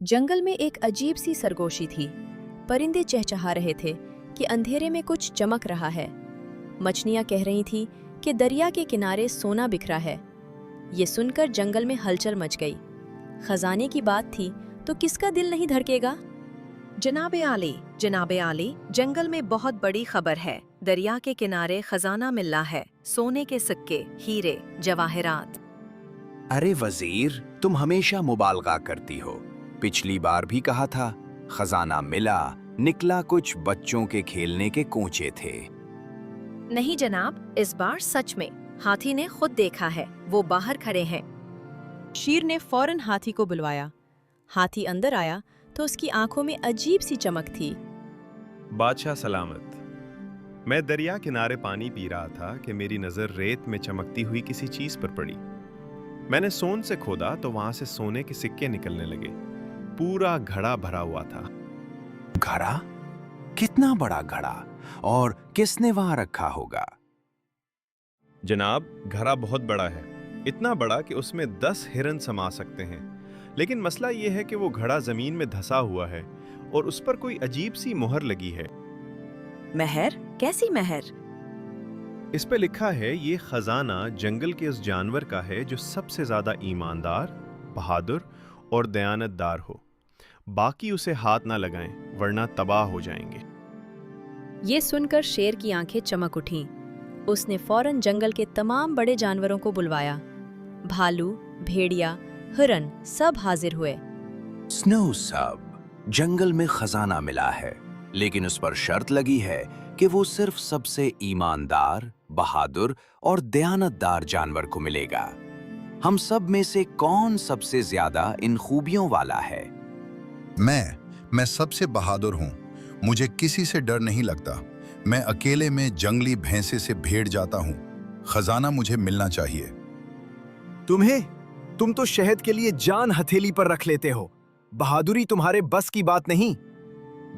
जंगल में एक अजीब सी सरगोशी थी। परिंदे चहचहा रहे थे कि अंधेरे में कुछ चमक रहा है। मछलियां कह रही थी कि दरिया के किनारे सोना बिखरा है। ये सुनकर जंगल में हलचल मच गई। खजाने की बात थी तो किसका दिल नहीं धड़केगा। जनाबे आली, जंगल में बहुत बड़ी खबर है। दरिया के किनारे खजाना मिला है, सोने के सिक्के, हीरे, जवाहरात। अरे वजीर, तुम हमेशा मुबालगा करती हो। पिछली बार भी कहा था, खजाना मिला, निकला कुछ बच्चों के खेलने के कोंचे थे। नहीं जनाब, इस बार सच में हाथी ने खुद देखा है, वो बाहर खड़े हैं। शेर ने फौरन हाथी को बुलवाया। हाथी अंदर आया तो उसकी आंखों में अजीब सी चमक थी। बादशाह सलामत। मैं दरिया किनारे पानी पी रहा था कि मेरी नजर रेत में चमकती हुई किसी चीज पर पड़ी। मैंने सोन से खोदा तो वहां से सोने के सिक्के निकलने लगे। पूरा घड़ा भरा हुआ था। घड़ा? कितना बड़ा घड़ा? और किसने वहां रखा होगा? जनाब, घड़ा बहुत बड़ा है, इतना बड़ा कि उसमें 10 हिरन समा सकते हैं। लेकिन मसला यह है कि वो घड़ा जमीन में धंसा हुआ है और उस पर कोई अजीब सी मुहर लगी है। महर? कैसी महर? इस पे लिखा है, ये खजाना जंगल के उस जानवर का है जो सबसे ज्यादा ईमानदार, बहादुर और दयानतदार हो। बाकी उसे हाथ ना लगाएं, वरना तबाह हो जाएंगे। ये सुनकर शेर की आंखें चमक उठीं। उसने फौरन जंगल के तमाम बड़े जानवरों को बुलवाया। भालू, भेड़िया, हिरन सब हाजिर हुए। स्नो सब, जंगल में खजाना मिला है, लेकिन उस पर शर्त लगी है कि वो सिर्फ सबसे ईमानदार, बहादुर और दयानतदार जानवर को मिलेगा। हम सब में से कौन सबसे ज्यादा इन खूबियों वाला है? मैं सबसे बहादुर हूँ। मुझे किसी से डर नहीं लगता। मैं अकेले में जंगली भैंसे से भेड़ जाता हूँ। खजाना मुझे मिलना चाहिए। तुम तो शहद के लिए जान हथेली पर रख लेते हो। बहादुरी तुम्हारे बस की बात नहीं।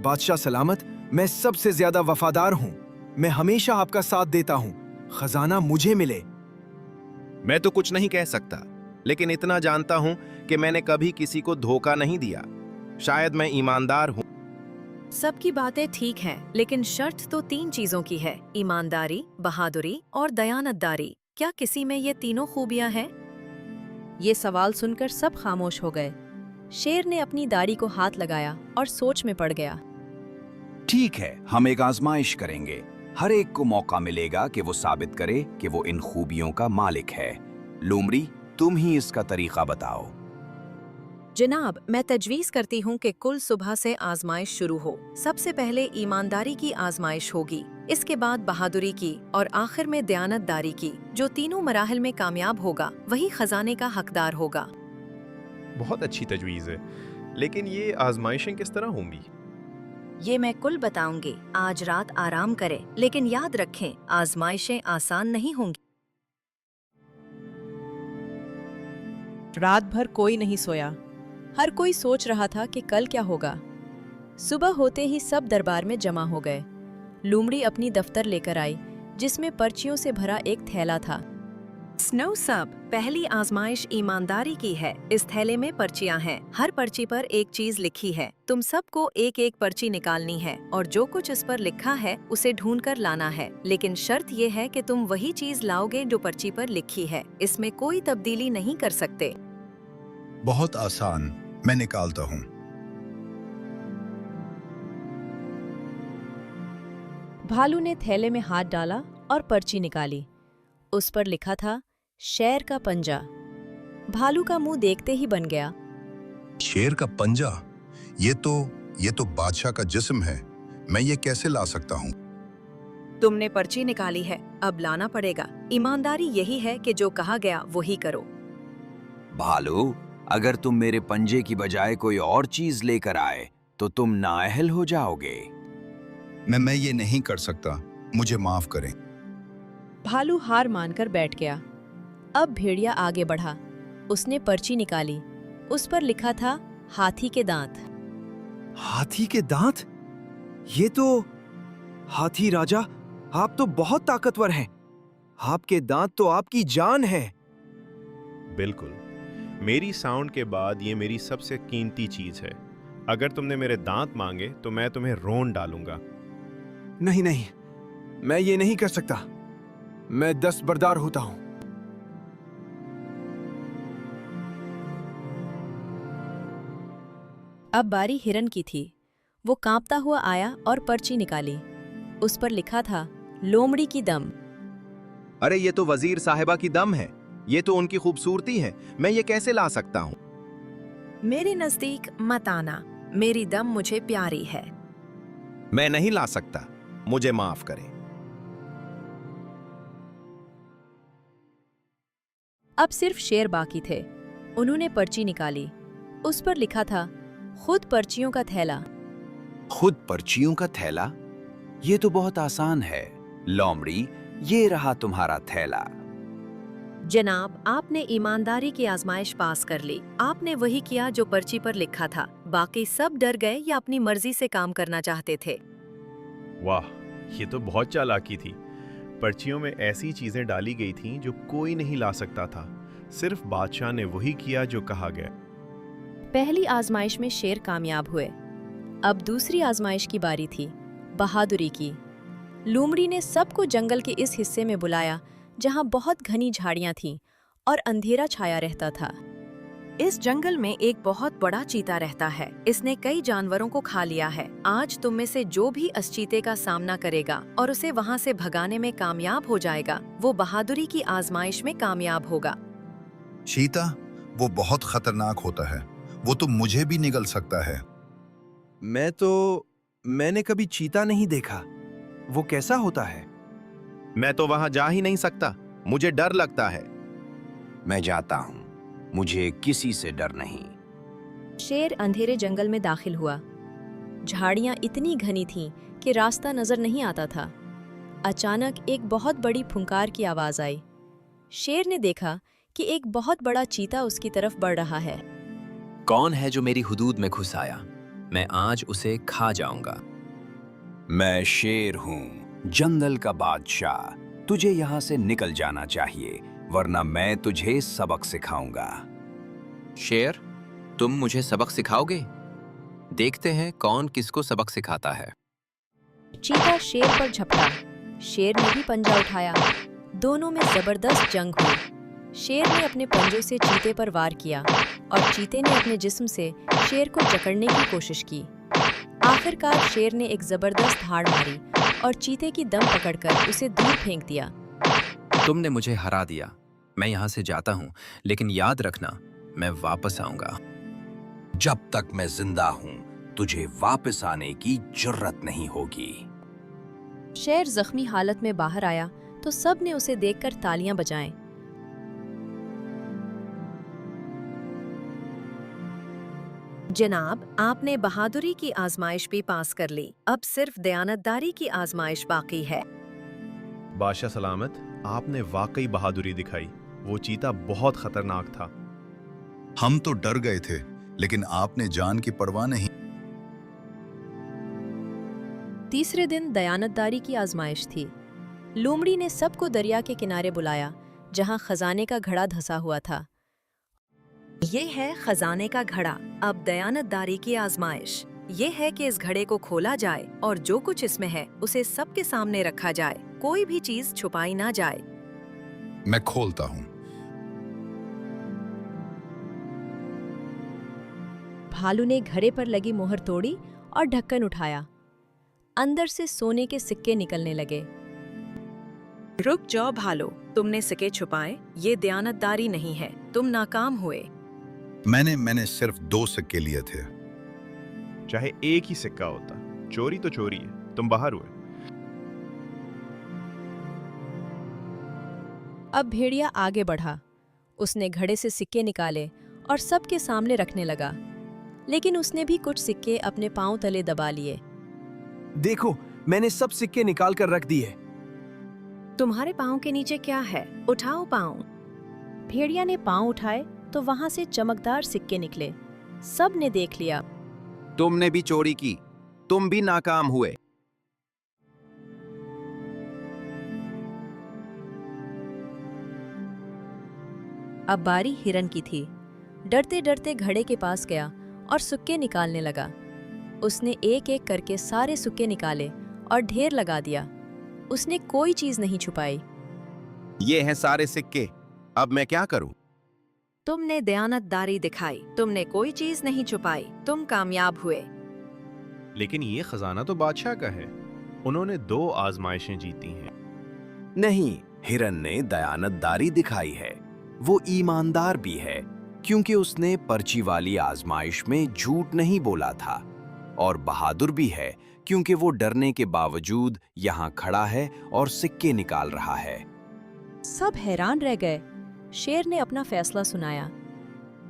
बादशाह सलामत, मैं सबसे ज्यादा वफादार हूँ। मैं हमेशा आपका साथ देता हूँ। खजाना मुझे मिले। मैं तो कुछ नहीं कह सकता, लेकिन इतना जानता हूं कि मैंने कभी किसी को धोखा नहीं दिया। शायद मैं ईमानदार हूं। सबकी बातें ठीक हैं, लेकिन शर्त तो 3 चीजों की है: ईमानदारी, बहादुरी और दयानतदारी। क्या किसी में ये तीनों खूबियां हैं? ये सवाल सुनकर सब खामोश हो गए। शेर ने अपनी दाढ़ी को हाथ लगाया और सोच में पड़ गया। ठीक है, हम एक आजमाइश करेंगे। हर एक को मौका मिलेगा कि वो साबित करे कि वो इन खूबियों का मालिक है। लोमड़ी, तुम ही इसका तरीका बताओ। जनाब, मैं तजवीज करती हूँ कि कुल सुबह से आजमाइश शुरू हो। सबसे पहले ईमानदारी की आजमाइश होगी, इसके बाद बहादुरी की और आखिर में दयानतदारी की। जो तीनों मराहल में कामयाब होगा वही खजाने का हकदार होगा। बहुत अच्छी तजवीज है, लेकिन ये आजमाइशें किस तरह होंगी? ये मैं कुल बताऊंगी। आज रात आराम करें, लेकिन याद रखें, आजमाइशें आसान नहीं होंगी। रात भर कोई नहीं सोया। हर कोई सोच रहा था कि कल क्या होगा। सुबह होते ही सब दरबार में जमा हो गए। लूमड़ी अपनी दफ्तर लेकर आई, जिसमें पर्चियों से भरा एक थैला था। स्नो सब, पहली आजमाइश ईमानदारी की है। इस थैले में पर्चियां हैं। हर पर्ची पर एक चीज लिखी है। तुम सबको एक एक पर्ची निकालनी है और जो कुछ इस पर लिखा है उसे ढूंढ कर लाना है। लेकिन शर्त ये है कि तुम वही चीज लाओगे जो पर्ची पर लिखी है। इसमें कोई तब्दीली नहीं कर सकते। बहुत आसान, मैं निकालता हूँ। भालू ने थैले में हाथ डाला और पर्ची निकाली। उस पर लिखा था, शेर का पंजा। भालू का मुंह देखते ही बन गया। शेर का पंजा? ये तो बादशाह का जिस्म है। मैं ये कैसे ला सकता हूँ? तुमने पर्ची निकाली है, अब लाना पड़ेगा। ईमानदारी यही है कि जो कहा गया वही करो। भालू, अगर तुम मेरे पंजे की बजाय कोई और चीज लेकर आए तो तुम नाअहल हो जाओगे। मैं ये नहीं कर सकता, मुझे माफ करें। भालू हार मानकर बैठ गया। अब भेड़िया आगे बढ़ा। उसने पर्ची निकाली। उस पर लिखा था, हाथी के दांत। हाथी के दांत? ये तो हाथी राजा, आप तो बहुत ताकतवर हैं। आपके दांत तो आपकी जान है। बिल्कुल, मेरी साउंड के बाद ये मेरी सबसे कीमती चीज है। अगर तुमने मेरे दांत मांगे तो मैं तुम्हें रोन डालूंगा। नहीं नहीं, मैं ये नहीं कर सकता। मैं दस्तबरदार होता हूं। अब बारी हिरन की थी। वो कांपता हुआ आया और पर्ची निकाली। उस पर लिखा था लोमड़ी की दम। अरे ये तो वजीर साहिबा की दम है। ये तो उनकी खूबसूरती है। मैं ये कैसे ला सकता हूँ? मेरे नजदीक मत आना, मेरी दम मुझे प्यारी है। मैं नहीं ला सकता, मुझे माफ करें। अब सिर्फ शेर बाकी थे। उन्होंने पर्ची निकाली। उस पर लिखा था खुद पर्चियों का थैला। खुद पर्चियों का थैला? ये तो बहुत आसान है। लोमड़ी, ये रहा तुम्हारा थैला। जनाब, आपने ईमानदारी की आजमाइश पास कर ली। आपने वही किया जो पर्ची पर लिखा था। बाकी सब डर गए या अपनी मर्जी से काम करना चाहते थे। वाह, ये तो बहुत चालाकी थी। पर्चियों में ऐसी चीजें डाली गई थीं जो कोई नहीं ला सकता था। सिर्फ बादशाह ने वही किया जो कहा गया। पहली आजमाइश में शेर कामयाब हुए। अब दूसरी आजमाइश की बारी थी, बहादुरी की। लोमड़ी ने सबको जंगल के इस हिस्से में बुलाया जहां बहुत घनी झाड़ियां थीं और अंधेरा छाया रहता था। इस जंगल में एक बहुत बड़ा चीता रहता है। इसने कई जानवरों को खा लिया है। आज तुम में से जो भी इस चीते का सामना करेगा और उसे वहां से भगाने में कामयाब हो जाएगा, वो बहादुरी की आजमाइश में कामयाब होगा। चीता वो बहुत खतरनाक होता है। वो तो मुझे भी निगल सकता है। मैंने कभी चीता नहीं देखा। वो कैसा होता है? मैं तो वहां जा ही नहीं सकता, मुझे डर लगता है। मैं जाता हूं, मुझे किसी से डर नहीं। शेर अंधेरे जंगल में दाखिल हुआ। झाड़ियां इतनी घनी थीं कि रास्ता नजर नहीं आता था। अचानक एक बहुत बड़ी फुंकार की आवाज आई। शेर ने देखा कि एक बहुत बड़ा चीता उसकी तरफ बढ़ रहा है। कौन है जो मेरी हुदूद में घुस आया? मैं आज उसे खा जाऊंगा। मैं शेर हूं, जंगल का बादशाह। तुझे यहां से निकल जाना चाहिए, वरना मैं तुझे सबक सिखाऊंगा। शेर, तुम मुझे सबक सिखाओगे? देखते हैं कौन किसको सबक सिखाता है। चीता शेर पर झपटा। शेर ने भी पंजा उठाया। दोनों में जबरदस्त जंग हुई। शेर ने अपने पंजों से चीते पर वार किया और चीते ने अपने जिस्म से शेर को जकड़ने की कोशिश की। आखिरकार शेर ने एक जबरदस्त हाड़ मारी और चीते की दम पकड़कर उसे दूर फेंक दिया। तुमने मुझे हरा दिया। मैं यहाँ से जाता हूँ, लेकिन याद रखना, मैं वापस आऊंगा। जब तक मैं जिंदा हूं, तुझे वापस आने की जुर्रत नहीं होगी। शेर जख्मी हालत में बाहर आया तो सब ने उसे देखकर तालियां बजाएं। जनाब, आपने बहादुरी की आजमाइश भी पास कर ली। अब सिर्फ दयानतदारी की आजमाइश बाकी है। बादशाह सलामत, आपने वाकई बहादुरी दिखाई। वो चीता बहुत खतरनाक था। हम तो डर गए थे, लेकिन आपने जान की परवाह नहीं। तीसरे दिन दयानतदारी की आजमाइश थी। लोमड़ी ने सबको दरिया के किनारे बुलाया जहां खजाने का घड़ा धंसा हुआ था। ये है खजाने का घड़ा। अब दयानतदारी की आजमाइश ये है कि इस घड़े को खोला जाए और जो कुछ इसमें है उसे सबके सामने रखा जाए। कोई भी चीज छुपाई ना जाए। मैं खोलता हूं। भालू ने घड़े पर लगी मोहर तोड़ी और ढक्कन उठाया। अंदर से सोने के सिक्के निकलने लगे। रुक जाओ भालो, तुमने सिक्के छुपाए, ये दयानतदारी नहीं है। तुम नाकाम हुए। मैंने सिर्फ 2 सिक्के लिए थे। चाहे एक ही सिक्का होता, चोरी तो चोरी है। तुम बाहर हुए। अब भेड़िया आगे बढ़ा। उसने घड़े से सिक्के निकाले और सबके सामने रखने लगा, लेकिन उसने भी कुछ सिक्के अपने पांव तले दबा लिए। देखो, मैंने सब सिक्के निकाल कर रख दिए। तुम्हारे पाँव के नीचे क्या है? उठाओ पाँव। भेड़िया ने पांव उठाए तो वहां से चमकदार सिक्के निकले। सब ने देख लिया। तुमने भी चोरी की, तुम भी नाकाम हुए। अब बारी हिरन की थी। डरते डरते घड़े के पास गया और सुक्के निकालने लगा। उसने एक एक करके सारे सुक्के निकाले और ढेर लगा दिया। उसने कोई चीज नहीं छुपाई। ये हैं सारे सिक्के, अब मैं क्या करूं? तुमने दयानतदारी दिखाई, तुमने कोई चीज नहीं छुपाई, तुम कामयाब हुए। लेकिन ये खजाना तो बादशाह का है। उन्होंने 2 आजमाइशें जीती हैं। नहीं, हिरन ने दयानतदारी दिखाई है। वो ईमानदार भी है क्योंकि उसने पर्ची वाली आजमाइश में झूठ नहीं बोला था, और बहादुर भी है क्योंकि वो डरने के बावजूद यहाँ खड़ा है और सिक्के निकाल रहा है। सब हैरान रह गए। शेर ने अपना फैसला सुनाया।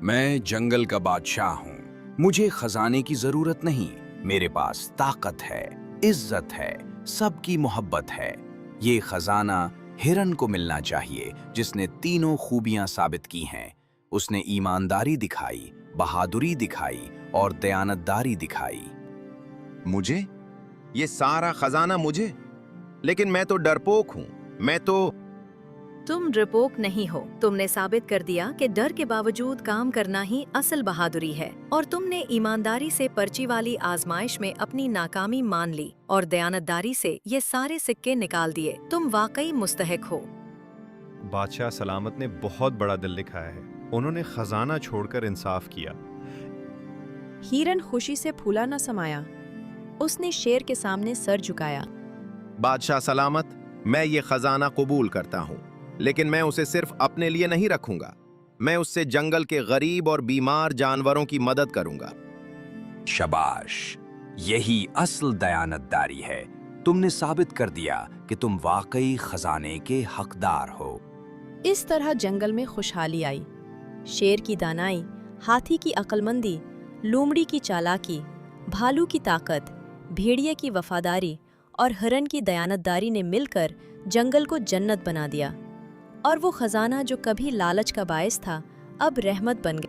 मैं जंगल का बादशाह हूँ, मुझे खजाने की जरूरत नहीं। मेरे पास ताकत है, इज्जत है, सबकी मोहब्बत है। ये खजाना हिरन को मिलना चाहिए जिसने तीनों खूबियां साबित की हैं। उसने ईमानदारी दिखाई, बहादुरी दिखाई और दयानतदारी दिखाई। मुझे? ये सारा खजाना मुझे? लेकिन मैं तो डरपोक हूं। मैं तो तुम डरपोक नहीं हो। तुमने साबित कर दिया कि डर के बावजूद काम करना ही असल बहादुरी है, और तुमने ईमानदारी से पर्ची वाली आजमाइश में अपनी नाकामी मान ली और दयानतदारी से ये सारे सिक्के निकाल दिए। तुम वाकई मुस्तहिक हो। बादशाह सलामत ने बहुत बड़ा दिल दिखाया है। उन्होंने खजाना छोड़कर इंसाफ किया। हिरन खुशी से फूला न समाया। उसने शेर के सामने सर झुकाया। बादशाह सलामत, मैं ये खजाना कबूल करता हूं, लेकिन मैं उसे सिर्फ अपने लिए नहीं रखूंगा। मैं उससे जंगल के गरीब और बीमार जानवरों की मदद करूंगा। शाबाश, यही असल दयानतदारी है। तुमने साबित कर दिया कि तुम वाकई खजाने के हकदार हो। इस तरह जंगल में खुशहाली आई। शेर की दानाई, हाथी की अक्लमंदी, लोमड़ी की चालाकी, भालू की ताकत, भेड़िए की वफादारी और हिरन की दयानतदारी ने मिलकर जंगल को जन्नत बना दिया। और वो खजाना जो कभी लालच का बायस था, अब रहमत बन गया।